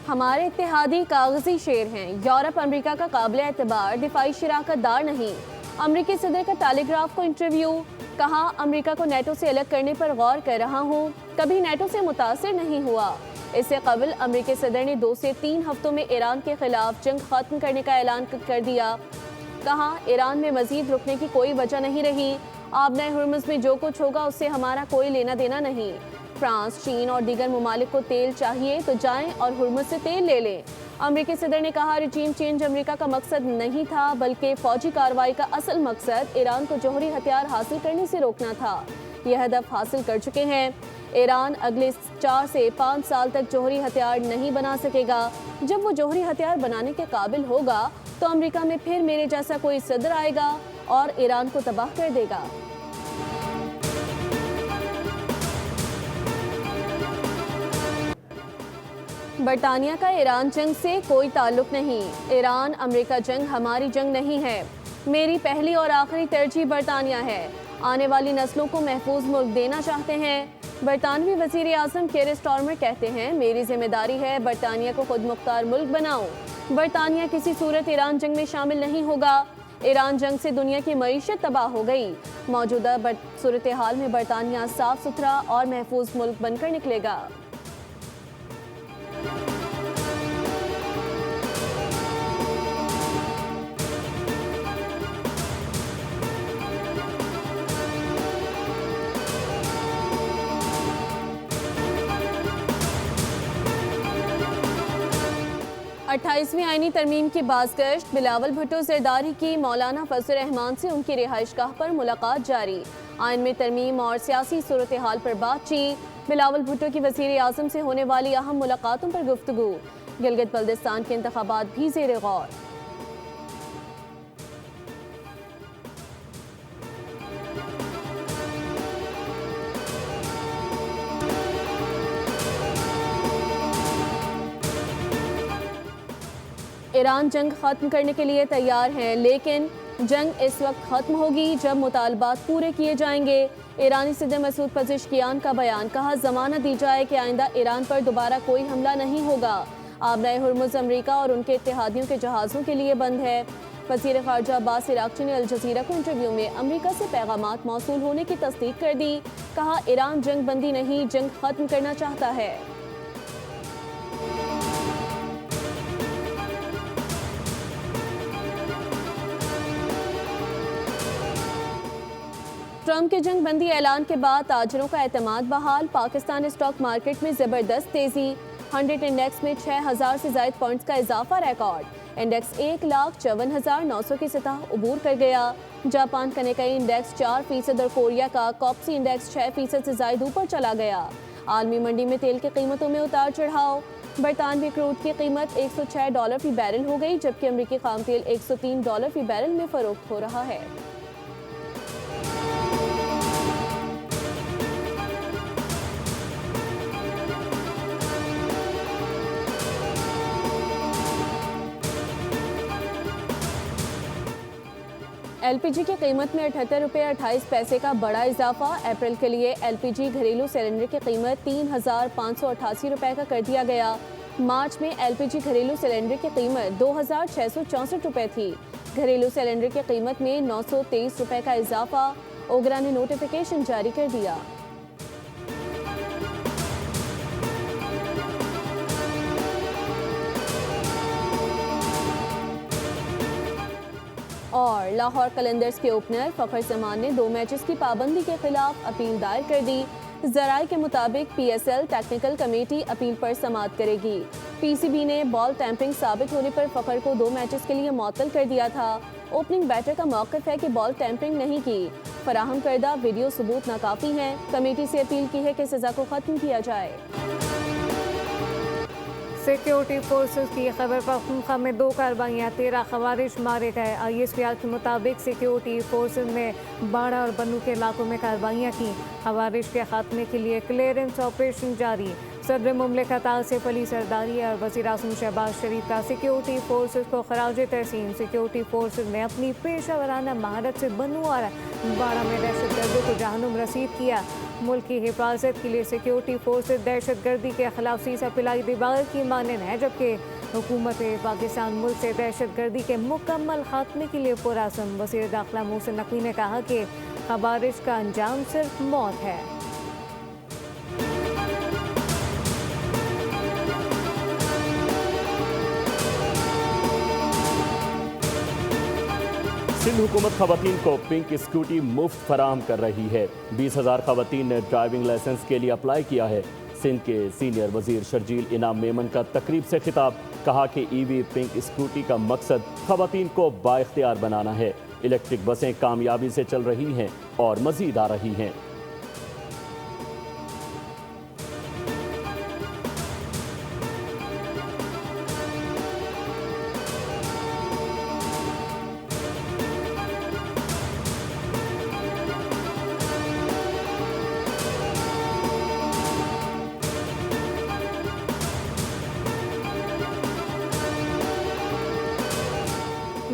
हमारे इत्तेहादी कागजी शेर हैं। यूरोप अमेरिका का काबिल एतबार दिफाई शराकत दार नहीं। अमेरिकी सदर का टेलीग्राफ को इंटरव्यू। कहा, अमेरिका को नेटो से अलग करने पर गौर कर रहा हूँ, कभी नेटो से मुतासिर नहीं हुआ। इससे कबल अमेरिकी सदर ने 2 से 3 हफ्तों में ईरान के खिलाफ जंग खत्म करने का ऐलान कर दिया। कहा, ईरान में मजीद रुकने की कोई वजह नहीं रही। आबनाए हुर्मुज़ में जो कुछ होगा उससे हमारा कोई लेना देना नहीं। फ्रांस, चीन और दीगर ममालिक को तेल चाहिए तो जाएं और हुर्मुज़ से तेल ले लें। अमेरिकी सदर ने कहा, रिजीम चेंज अमेरिका का मकसद नहीं था, बल्कि फौजी कार्रवाई का असल मकसद ईरान को जौहरी हथियार हासिल करने से रोकना था। यह हदफ हासिल कर चुके हैं। ईरान अगले 4 से 5 साल तक जौहरी हथियार नहीं बना सकेगा। जब वो जौहरी हथियार बनाने के काबिल होगा तो अमेरिका में फिर मेरे जैसा कोई सदर आएगा और ईरान को तबाह कर देगा। बरतानिया का ईरान जंग से कोई ताल्लुक नहीं। ईरान अमेरिका जंग हमारी जंग नहीं है। मेरी पहली और आखिरी तरजीह बरतानिया है। आने वाली नस्लों को महफूज मुल्क देना चाहते हैं। बरतानवी वज़ीर आज़म केयर स्टारमर कहते हैं, मेरी जिम्मेदारी है बरतानिया को खुद मुख्तार मुल्क बनाऊं। बरतानिया किसी सूरत ईरान जंग में शामिल नहीं होगा। ईरान जंग से दुनिया की मईशत तबाह हो गई। मौजूदा सूरत हाल में बरतानिया साफ सुथरा और महफूज मुल्क बनकर निकलेगा। 28वीं आईनी तरमीम की बाज़गश्त। बिलावल भुट्टो ज़रदारी की मौलाना फजल रहमान से उनकी रिहाइशगाह पर मुलाकात जारी। आइन में तरमीम और सियासी सूरत हाल पर बातचीत। बिलावल भुट्टो की वज़ीर आज़म से होने वाली अहम मुलाकातों पर गुफ्तगू। गिलगित बल्दिस्तान के इंतखाबात भी ज़ेर गौर। ईरान जंग खत्म करने के लिए तैयार है, लेकिन जंग इस वक्त खत्म होगी जब मुतालबात पूरे किए जाएंगे। ईरानी सदर मसूद पज़ेश्कियान का बयान। कहा, ज़मानत दी जाए कि आइंदा ईरान पर दोबारा कोई हमला नहीं होगा। आबनाए हुर्मुज़ अमरीका और उनके इत्तेहादियों के जहाज़ों के लिए बंद है। वज़ीर ख़ारजा अब्बास इराक़ची ने अल जज़ीरा को इंटरव्यू में अमरीका से पैगामात मौसूल होने की तस्दीक कर दी। कहा, ईरान जंग बंदी नहीं, जंग खत्म करना चाहता है। ट्रंप के जंग बंदी ऐलान के बाद ताजरों का एतमाद बहाल। पाकिस्तान स्टॉक मार्केट में ज़बरदस्त तेज़ी। 100 इंडेक्स में 6000 से ज़ायद पॉइंट्स का इजाफा रिकॉर्ड। इंडेक्स 1,54,900 की सतह उबूर कर गया। जापान का निकाई इंडेक्स 4% और कोरिया का कॉप्सी इंडेक्स 6% से ज़ायद ऊपर चला गया। आलमी मंडी में तेल की कीमतों में उतार चढ़ाव। बरतानवी क्रूड की कीमत $106 फी बैरल हो गई, जबकि अमरीकी खाम तेल $103 फी बैरल में फ़रोख्त हो रहा है। एलपीजी की कीमत में 78 रुपये 28 पैसे का बड़ा इजाफा। अप्रैल के लिए एलपीजी घरेलू सिलेंडर की कीमत 3,588 रुपये का कर दिया गया। मार्च में एलपीजी घरेलू सिलेंडर की कीमत 2,664 रुपये थी। घरेलू सिलेंडर की कीमत में 923 रुपये का इजाफा। ओगरा ने नोटिफिकेशन जारी कर दिया। और लाहौर कलंदर्स के ओपनर फ़खर जमान ने 2 मैचेस की पाबंदी के खिलाफ अपील दायर कर दी। ज़राए के मुताबिक पीएसएल टेक्निकल कमेटी अपील पर समाअत करेगी। पीसीबी ने बॉल टैंपरिंग साबित होने पर फ़खर को 2 मैचेस के लिए मुअत्तल कर दिया था। ओपनिंग बैटर का मौक़िफ़ है कि बॉल टैंपरिंग नहीं की। फराहम करदा वीडियो सबूत नाकाफ़ी हैं। कमेटी से अपील की है कि सज़ा को ख़त्म किया जाए। सिक्योरिटी फोर्सेस की खबर पख्तूनख्वा में 2 कार्रवाइयाँ, 13 खवारिज मारे गए। ISPR के मुताबिक सिक्योरिटी फोर्सेस ने बाड़ा और बन्नू के इलाकों में कार्रवाइयाँ की। खवारिज के खात्मे के लिए क्लियरेंस ऑपरेशन जारी। सदर मुमलिकत आसिफ अली जरदारी और वज़ीर आज़म शहबाज शरीफ का सिक्योरिटी फोर्सेस को खराज तहसीन। सिक्योरिटी फोर्सेस ने अपनी पेशा महारत से बनू और बाड़ा में दहशत गर्दों को जहन्नुम रसीद किया। मुल्क की हिफाजत के लिए सिक्योरिटी फोर्सेस दहशत गर्दी के खिलाफ सीसा पिलाई दीवार की मानन है, जबकि हुकूमत पाकिस्तान मुल्क से दहशत गर्दी के मुकम्मल खात्मे के लिए पुरअज़म। वज़ीर दाखिला मोहसिन नकवी ने कहा कि खवारिज का अंजाम सिर्फ मौत है। सिंध हुकूमत खवातीन को पिंक स्कूटी मुफ्त फराहम कर रही है। 20,000 खवातीन ने ड्राइविंग लाइसेंस के लिए अप्लाई किया है। सिंध के सीनियर वजीर शर्जील इनाम मेमन का तकरीब से खिताब, कहा कि ईवी पिंक स्कूटी का मकसद खवातीन को बाइख्तियार बनाना है। इलेक्ट्रिक बसें कामयाबी से चल रही हैं और मजीद आ रही हैं।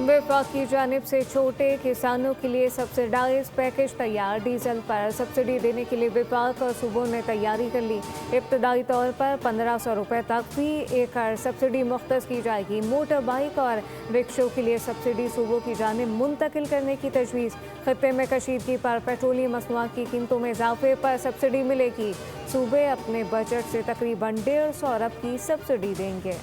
वफाक की जानिब से छोटे किसानों के लिए सब्सिडाइज पैकेज तैयार। डीजल पर सब्सिडी देने के लिए वफाक और सूबों ने तैयारी कर ली। इब्तदाई तौर पर 1500 रुपये तक फी एकड़ सब्सिडी मुख्तस की जाएगी। मोटर बाइक और रिक्शों के लिए सब्सिडी सूबों की जानिब मुंतकिल करने की तजवीज़। खत्ते में कशीदगी पर पेट्रोलियम मसनूआत की कीमतों में इजाफे पर सब्सिडी मिलेगी। सूबे अपने बजट से तकरीबन 150 अरब की सब्सिडी देंगे।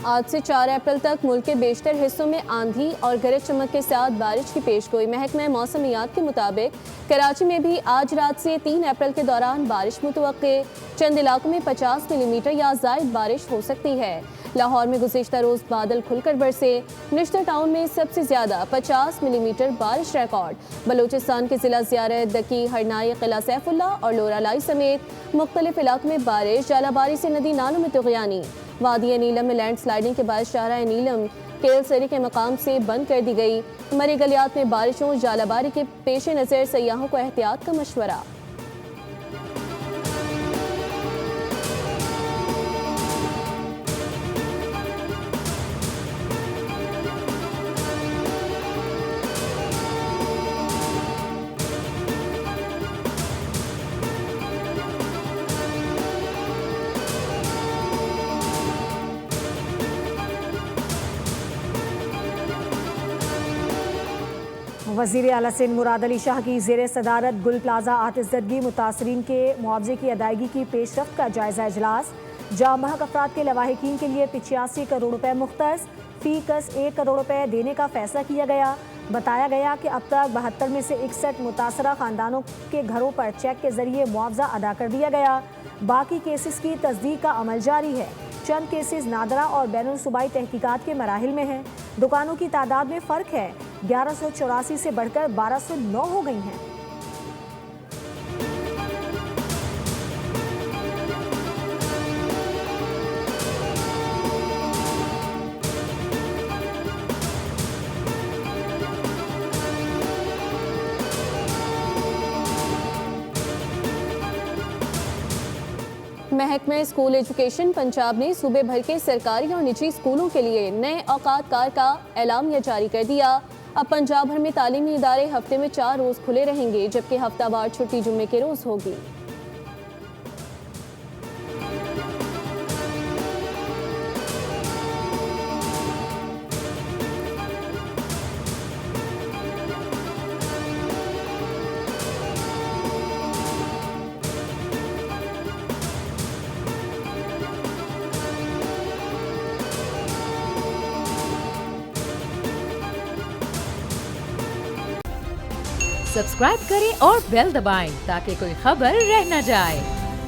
आज से 4 अप्रैल तक मुल्क के बेशतर हिस्सों में आंधी और गरज चमक के साथ बारिश की पेशगोई। महकमा मौसमियात के मुताबिक कराची में भी आज रात से 3 अप्रैल के दौरान बारिश मुतवक्के। चंद इलाकों में 50 मिलीमीटर या ज़ायद बारिश हो सकती है। लाहौर में गुज़िश्ता रोज़ बादल खुलकर बरसे। निश्तर टाउन में सबसे ज़्यादा 50 मिलीमीटर बारिश रिकॉर्ड। बलूचिस्तान के ज़िला ज़ियारत, दकी, हरनाई, किला सैफुल्ला और लोरालाई समेत मुख्तलिफ इलाकों में बारिश। जालाबारी से नदी नालों में तुग़यानी। वादी नीलम में लैंड स्लाइडिंग के बाद शाहराह नीलम केलसरी के मकाम से बंद कर दी गई। मरी गलियात में बारिशों जालाबारी के पेश नज़र सयाहों को एहतियात का मशवरा। वज़ीर आला सिंध मुराद अली शाह की ज़ेर सदारत गुल प्लाजा आतिशज़दगी मुतासरीन के मुआवजे की अदायगी की पेशरफ्त का जायज़ा इजलास। जाम बहक अफराद के लवाहिकीन के लिए 85 करोड़ रुपए मुख्तस, फी कस 1 करोड़ रुपए देने का फैसला किया गया। बताया गया कि अब तक 72 में से 61 मुतासरा ख़ानदानों के घरों पर चेक के ज़रिए मुआवजा अदा कर दिया गया। बाकी केसेस की तस्दीक का अमल जारी है। चंद केसेस नादरा और बैनुल सूबाई तहकीकात के मराहिल में हैं। दुकानों की तादाद में फ़र्क है, 1184 से बढ़कर 1209 हो गई हैं। महकमा स्कूल एजुकेशन पंजाब ने सूबे भर के सरकारी और निजी स्कूलों के लिए नए औकात कार का एलामिया जारी कर दिया। अब पंजाब भर में तालीमी इदारे हफ्ते में 4 रोज़ खुले रहेंगे, जबकि हफ्तावार छुट्टी जुम्मे के रोज़ होगी। सब्सक्राइब करें और बेल दबाएं ताकि कोई खबर रह न जाए।